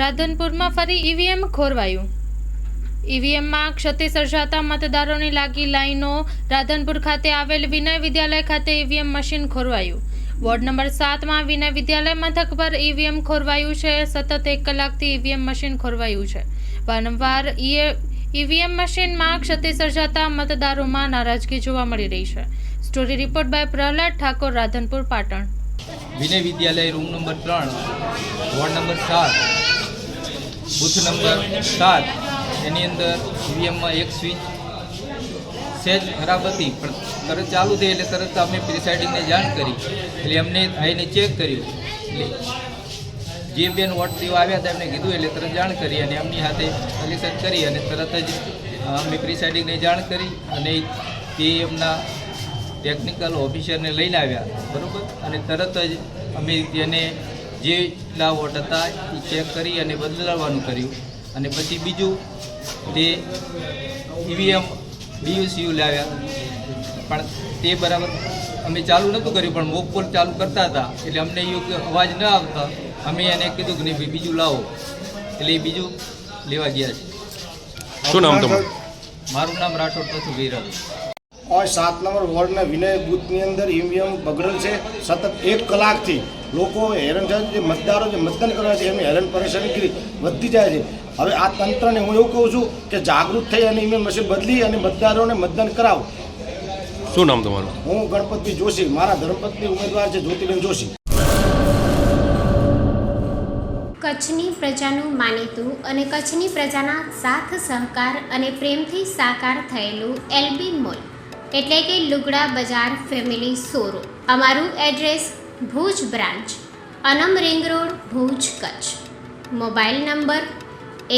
રાધનપુરમાં ફરી ઈવીએમ ખોરવાયું. ઈવીએમમાં ક્ષતિ સર્જાતા મતદારોની લાગી લાઈનો. રાધનપુર ખાતે આવેલ વિનય વિદ્યાલય ખાતે ઈવીએમ મશીન ખોરવાયું. વોર્ડ નંબર 7માં વિનય વિદ્યાલય મથક પર ઈવીએમ ખોરવાયું છે. સતત 1 કલાકથી ઈવીએમ મશીન ખોરવાયું છે. વારંવાર ઈવીએમ મશીનમાં ક્ષતિ સર્જાતા મતદારોમાં નારાજગી જોવા મળી રહી છે. Story report by Prahlad Thakor, Radhanpur, Patan. Vinay Vidyalaya room number 3 ward number 7 booth number 7 એની અંદર ઈવીએમમાં એક સ્વિચ સેજ ખરાબ હતી, પણ તરત ચાલુ થઈ એટલે તરત અમે પ્રિસાઇડિંગને જાણ કરી. એટલે અમને આવીને ચેક કર્યું. એટલે જે બેન વોટ દેવા આવ્યા હતા એમને કીધું એટલે તરત જાણ કરી અને એમની સાથે સોલ્યુશન કરી અને તરત જ અમે પ્રિસાઇડિંગને જાણ કરી અને તે એમના ટેકનિકલ ઓફિસરને લઈને આવ્યા, બરાબર. અને તરત જ અમે તેને જેટલા વોટ હતા એ ચેક કરી અને બદલાવવાનું કર્યું. અને પછી બીજું તે ઈવીએમ બીયુસીયુ લાવ્યા, પણ તે બરાબર અમે ચાલુ નહોતું કર્યું, પણ મોકપોલ ચાલુ કરતા હતા એટલે અમને યોગ્ય અવાજ ન આવતા અમે એને કીધું કે નહીં ભાઈ બીજું લાવો, એટલે એ બીજું લેવા ગયા છે. શું નામ તમારું? મારું નામ રાઠોડ તથુ વીરલ. और 7 नंबर वॉर्ड में विनय बूथની અંદર ઈવીએમ બગડેલ છે. સતત 1 કલાકથી લોકો હેરાન થાય છે. મતદારો જે મતદાન કરવા છે એમની હેરાન પરેશાની વધતી જાય છે. હવે આ તંત્રને હું એવું કહું છું કે જાગૃત થઈ અને ઈવીએમ મશીન બદલી અને મતદારોને મતદાન કરાવો. શું નામ તમારું? હું ગણપતભાઈ જોશી, મારા ધર્મપત્ની ઉમેદવાર છે જ્યોતિબેન જોશી. કચ્છની પ્રજાનું માનીતું અને કચ્છની પ્રજાના સાથ સહકાર અને પ્રેમથી સાકાર થયેલું એલબી મોલ એટલે કે લુગડા બજાર ફેમિલી શોરૂમ. અમારું address Bhuj branch, Anam ring road, Bhuj, Kutch. Mobile number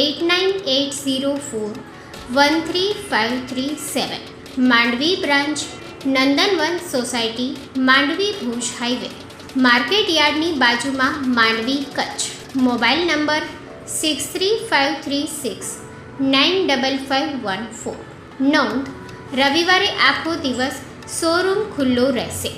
8980413537. Mandvi branch, Nandanvan society, Mandvi, Bhuj highway, market યાર્ડની બાજુમાં, માંડવી, કચ્છ. Mobile number 6353695514. નોંધ: રવિવારે આખો દિવસ શોરૂમ ખુલ્લો રહેશે.